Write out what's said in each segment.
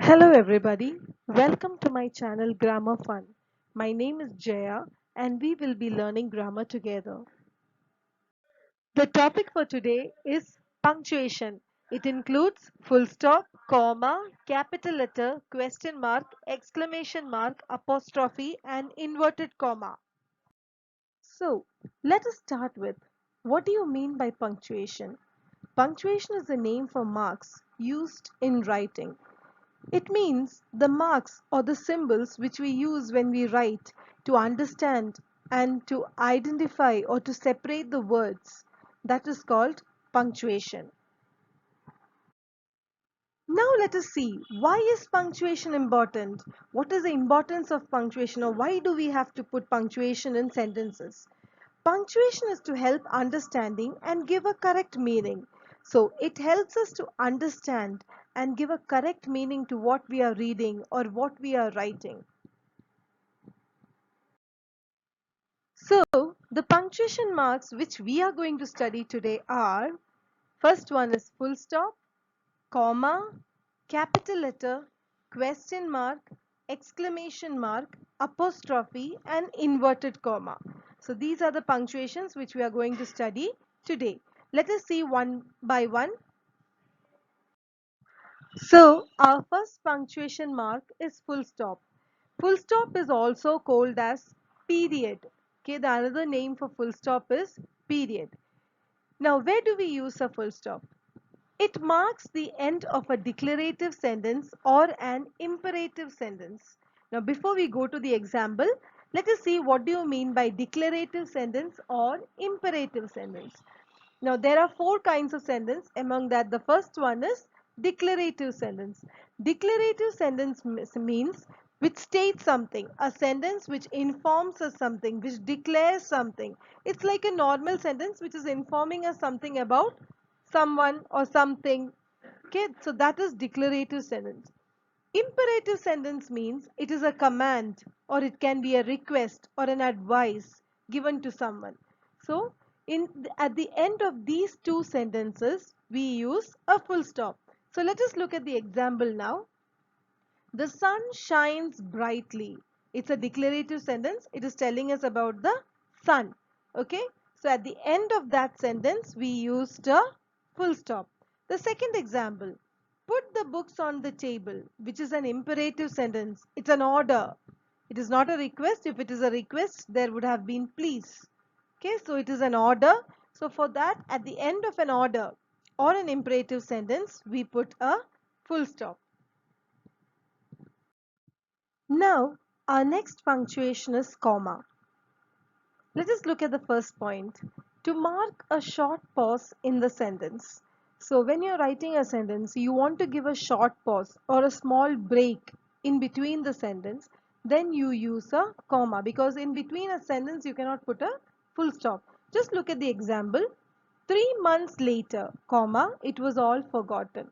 Hello everybody, welcome to my channel Grammar Fun. My name is Jaya and we will be learning grammar together. The topic for today is punctuation. It includes full stop, comma, capital letter, question mark, exclamation mark, apostrophe and inverted comma. So, let us start with what do you mean by punctuation? Punctuation is a name for marks used in writing. It means the marks or the symbols which we use when we write to understand and to identify or to separate the words. That is called punctuation. Now let us see, why is punctuation important? What is the importance of punctuation, or why do we have to put punctuation in sentences? Punctuation is to help understanding and give a correct meaning. So it helps us to understand and give a correct meaning to what we are reading or what we are writing. So the punctuation marks which we are going to study today are, first one is full stop, comma, capital letter, question mark, exclamation mark, apostrophe and inverted comma. So these are the punctuations which we are going to study today. Let us see one by one. So our first punctuation mark is full stop. Full stop is also called as period. Okay, the another name for full stop is period. Now where do we use a full stop? It marks the end of a declarative sentence or an imperative sentence. Now, before we go to the example, let us see what do you mean by declarative sentence or imperative sentence. Now, there are four kinds of sentence. Among that, the first one is declarative sentence. Declarative sentence means which states something, a sentence which informs us something, which declares something. It's like a normal sentence which is informing us something about someone or something. Okay, so that is declarative sentence. Imperative sentence means it is a command or it can be a request or an advice given to someone. So at the end of these two sentences we use a full stop. So let us look at the example now. The sun shines brightly. It's a declarative sentence. It is telling us about the sun. Okay. So at the end of that sentence, we used a full stop. The second example, put the books on the table, which is an imperative sentence. It's an order. It is not a request. If it is a request, there would have been please. Okay. So it is an order. So for that, at the end of an order or an imperative sentence, we put a full stop. Now, our next punctuation is comma. Let us look at the first point. To mark a short pause in the sentence. So, when you're writing a sentence, you want to give a short pause or a small break in between the sentence, then you use a comma, because in between a sentence you cannot put a full stop. Just look at the example. 3 months later, comma, it was all forgotten.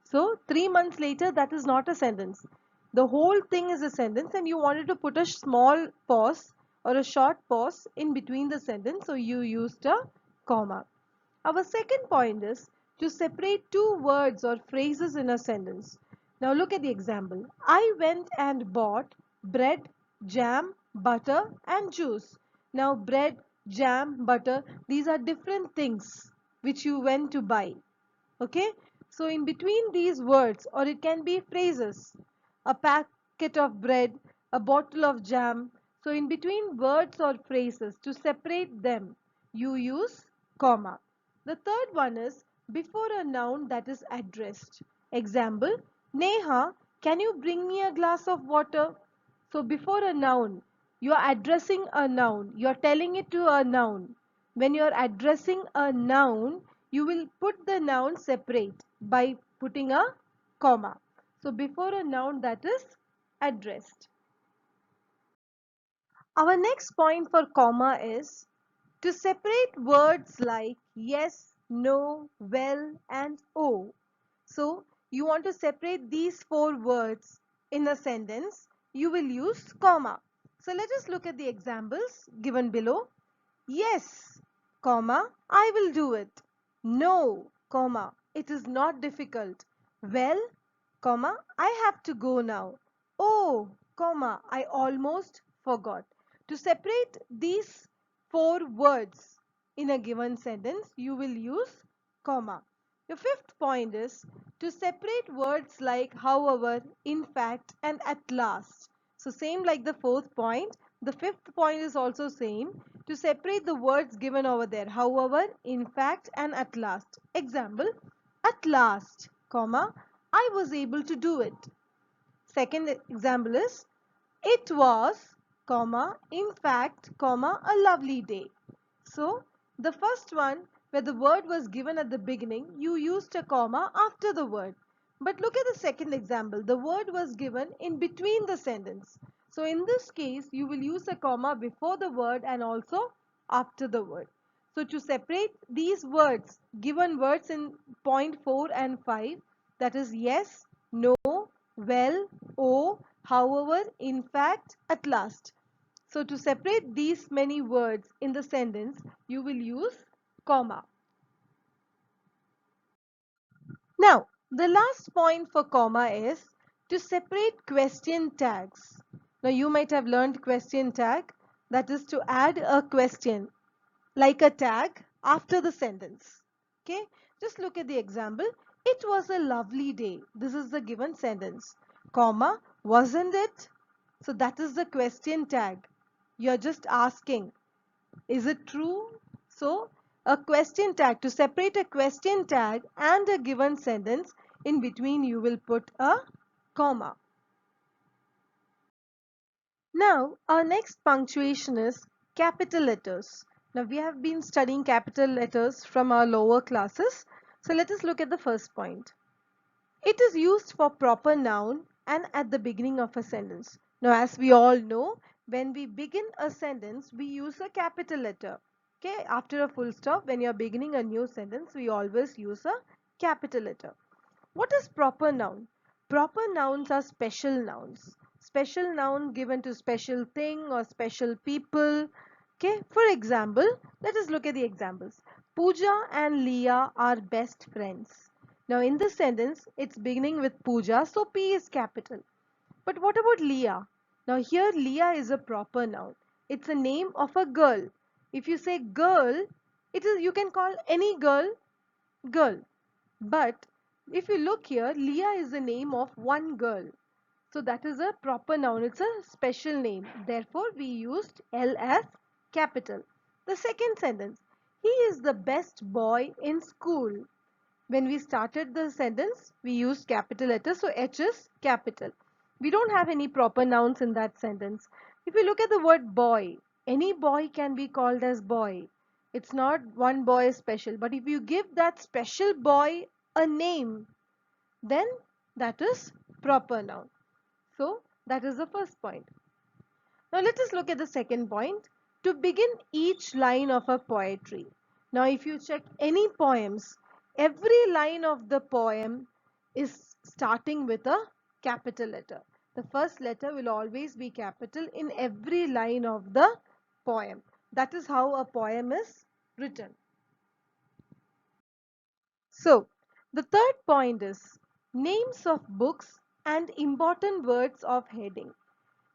So 3 months later, that is not a sentence. The whole thing is a sentence and you wanted to put a small pause or a short pause in between the sentence. So you used a comma. Our second point is to separate two words or phrases in a sentence. Now look at the example. I went and bought bread, jam, butter and juice. Now bread, jam, butter, these are different things which you went to buy. Okay, so in between these words, or it can be phrases, a packet of bread, a bottle of jam. So in between words or phrases, to separate them, you use comma. The third one is before a noun that is addressed. Example, Neha, can you bring me a glass of water? So before a noun, you are addressing a noun, you are telling it to a noun. When you are addressing a noun, you will put the noun separate by putting a comma. So before a noun that is addressed. Our next point for comma is to separate words like yes, no, well and oh. So you want to separate these four words in a sentence, you will use comma. So let us look at the examples given below. Yes, comma, I will do it. No, comma, it is not difficult. Well, comma, I have to go now. Oh, comma, I almost forgot. To separate these four words in a given sentence, you will use comma. The fifth point is to separate words like however, in fact, and at last. So same like the fourth point, the fifth point is also same, to separate the words given over there, however, in fact, and at last. Example, at last, comma, I was able to do it. Second example is it was, comma, in fact, comma, a lovely day. So the first one where the word was given at the beginning, you used a comma after the word. But look at the second example. The word was given in between the sentence. So in this case, you will use a comma before the word and also after the word. So to separate these words, given words in point 4 and 5, that is yes, no, well, oh, however, in fact, at last. So to separate these many words in the sentence, you will use comma. Now, the last point for comma is to separate question tags. Now, you might have learned question tag, that is to add a question like a tag after the sentence. Okay, just look at the example. It was a lovely day. This is the given sentence. Comma, wasn't it? So that is the question tag. You're just asking, is it true? So a question tag, to separate a question tag and a given sentence, in between you will put a comma. Now our next punctuation is capital letters. Now we have been studying capital letters from our lower classes. So let us look at the first point. It is used for proper noun and at the beginning of a sentence. Now, as we all know, when we begin a sentence, we use a capital letter. Okay, after a full stop, when you are beginning a new sentence, we always use a capital letter. What is proper noun? Proper nouns are special nouns. Special noun given to special thing or special people. Okay, for example, let us look at the examples. Pooja and Leah are best friends. Now in this sentence, it's beginning with Pooja, so P is capital. But what about Leah? Now here Leah is a proper noun. It's a name of a girl. If you say girl, it is, you can call any girl girl. But if you look here, Leah is the name of one girl. So that is a proper noun. It's a special name. Therefore, we used L as capital. The second sentence, he is the best boy in school. When we started the sentence, we used capital letters, so H is capital. We don't have any proper nouns in that sentence. If you look at the word boy, any boy can be called as boy. It's not one boy is special, but if you give that special boy a name, then that is proper noun. So that is the first point. Now let us look at the second point. To begin each line of a poetry. Now if you check any poems, every line of the poem is starting with a capital letter. The first letter will always be capital in every line of the poem. That is how a poem is written. So the third point is names of books and important words of heading.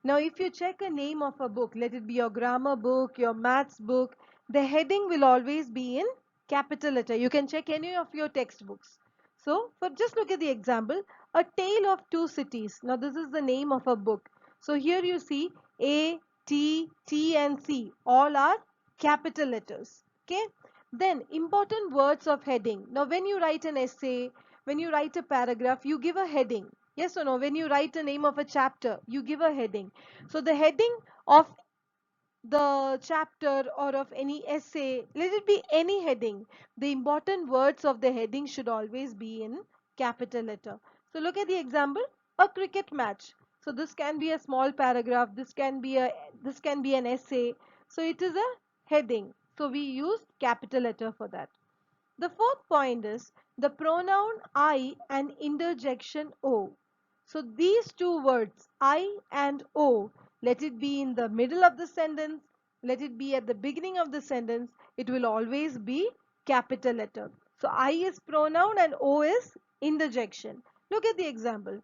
Now, if you check a name of a book, let it be your grammar book, your maths book, the heading will always be in capital letter. You can check any of your textbooks. So, for just look at the example, A Tale of Two Cities. Now, this is the name of a book. So, here you see A, T, T and C. All are capital letters. Okay. Then, important words of heading. Now, when you write an essay, when you write a paragraph, you give a heading. Yes or no? When you write the name of a chapter, you give a heading. So the heading of the chapter or of any essay, let it be any heading. The important words of the heading should always be in capital letter. So look at the example, a cricket match. So this can be a small paragraph, this can be an essay. So it is a heading. So we use capital letter for that. The fourth point is the pronoun I and interjection O. So these two words I and O, let it be in the middle of the sentence, let it be at the beginning of the sentence, it will always be capital letter. So I is pronoun and O is interjection. Look at the example.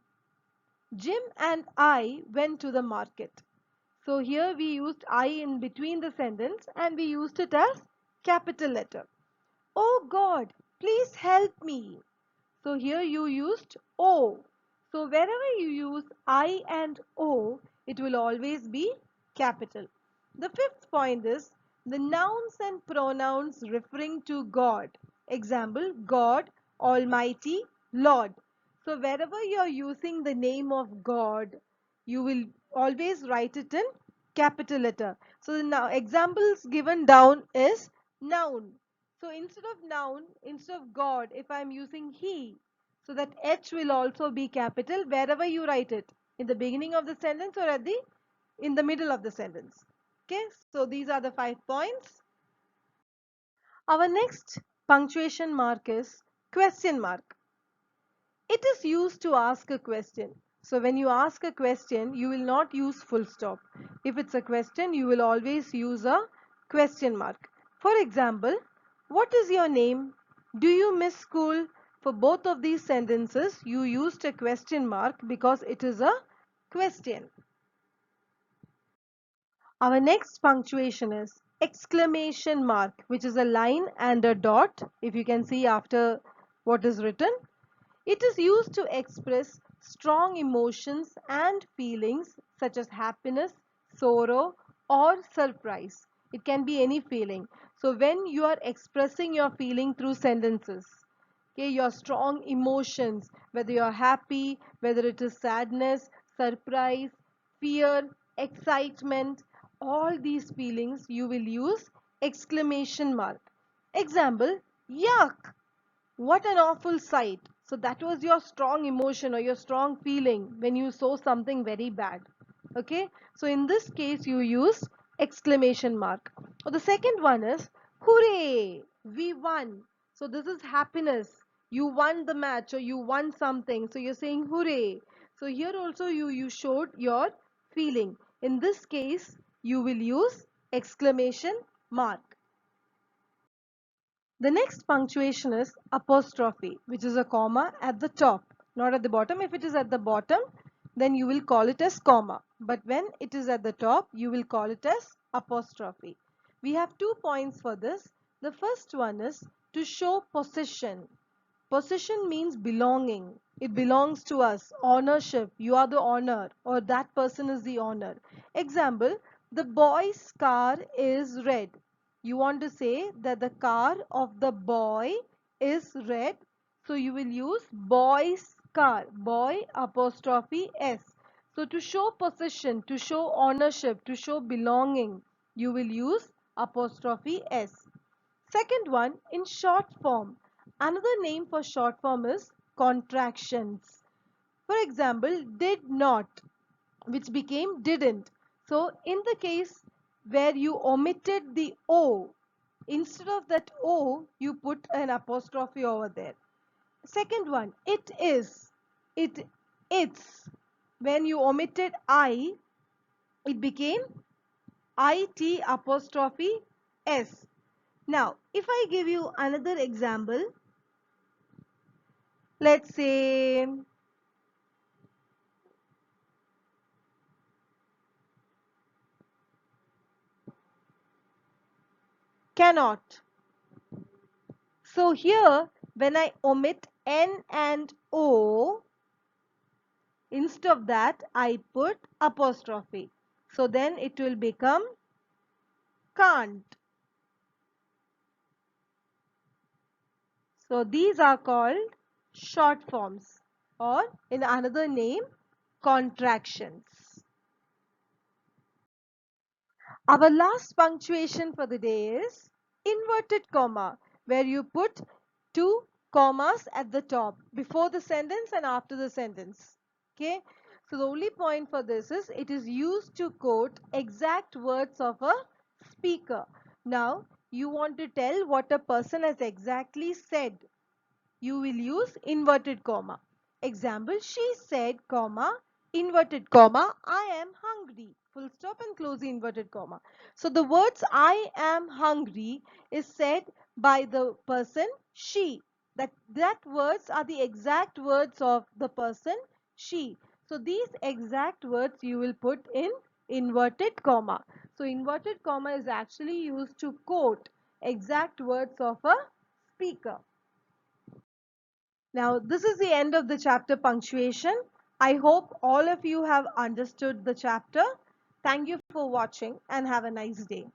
Jim and I went to the market. So here we used I in between the sentence and we used it as capital letter. Oh God, please help me. So here you used O. So wherever you use I and O, it will always be capital. The fifth point is the nouns and pronouns referring to God. Example, God, Almighty, Lord. So wherever you are using the name of God, you will always write it in capital letter. So the now examples given down is noun. So instead of God, if I am using he, so that H will also be capital wherever you write it, in the beginning of the sentence or in the middle of the sentence. Okay, so these are the 5 points. Our next punctuation mark is question mark. It is used to ask a question. So when you ask a question, you will not use full stop. If it's a question, you will always use a question mark. For example, what is your name? Do you miss school? For both of these sentences, you used a question mark because it is a question. Our next punctuation is exclamation mark, which is a line and a dot, if you can see after what is written. It is used to express strong emotions and feelings such as happiness, sorrow, or surprise. It can be any feeling. So when you are expressing your feeling through sentences, okay, your strong emotions, whether you are happy, whether it is sadness, surprise, fear, excitement, all these feelings you will use exclamation mark. Example, yuck! What an awful sight. So that was your strong emotion or your strong feeling when you saw something very bad. Okay. So in this case you use exclamation mark. Or the second one is hooray, we won. So this is happiness. You won the match or you won something. So you're saying hooray. So here also you showed your feeling. In this case you will use exclamation mark. The next punctuation is apostrophe, which is a comma at the top, not at the bottom. If it is at the bottom, then you will call it as comma. But when it is at the top, you will call it as apostrophe. We have 2 points for this. The first one is to show possession. Possession means belonging. It belongs to us. Ownership. You are the owner or that person is the owner. Example, the boy's car is red. You want to say that the car of the boy is red. So you will use boy's car. Boy apostrophe S. So to show possession, to show ownership, to show belonging, you will use apostrophe S. Second one, in short form. Another name for short form is contractions. For example, did not, which became didn't. So in the case where you omitted the O, instead of that O, you put an apostrophe over there. Second one, it is, it's. When you omitted I, it became IT apostrophe S. Now, if I give you another example, let's say cannot. So here, when I omit N and O, instead of that, I put apostrophe. So then it will become can't. So these are called short forms or in another name, contractions. Our last punctuation for the day is inverted comma, where you put two commas at the top before the sentence and after the sentence. Okay. So the only point for this is it is used to quote exact words of a speaker. Now you want to tell what a person has exactly said. You will use inverted comma. Example, she said, comma, inverted comma, I am hungry. Full stop and close the inverted comma. So the words I am hungry is said by the person she. That words are the exact words of the person she. So these exact words you will put in inverted comma. So inverted comma is actually used to quote exact words of a speaker. Now, this is the end of the chapter punctuation. I hope all of you have understood the chapter. Thank you for watching and have a nice day.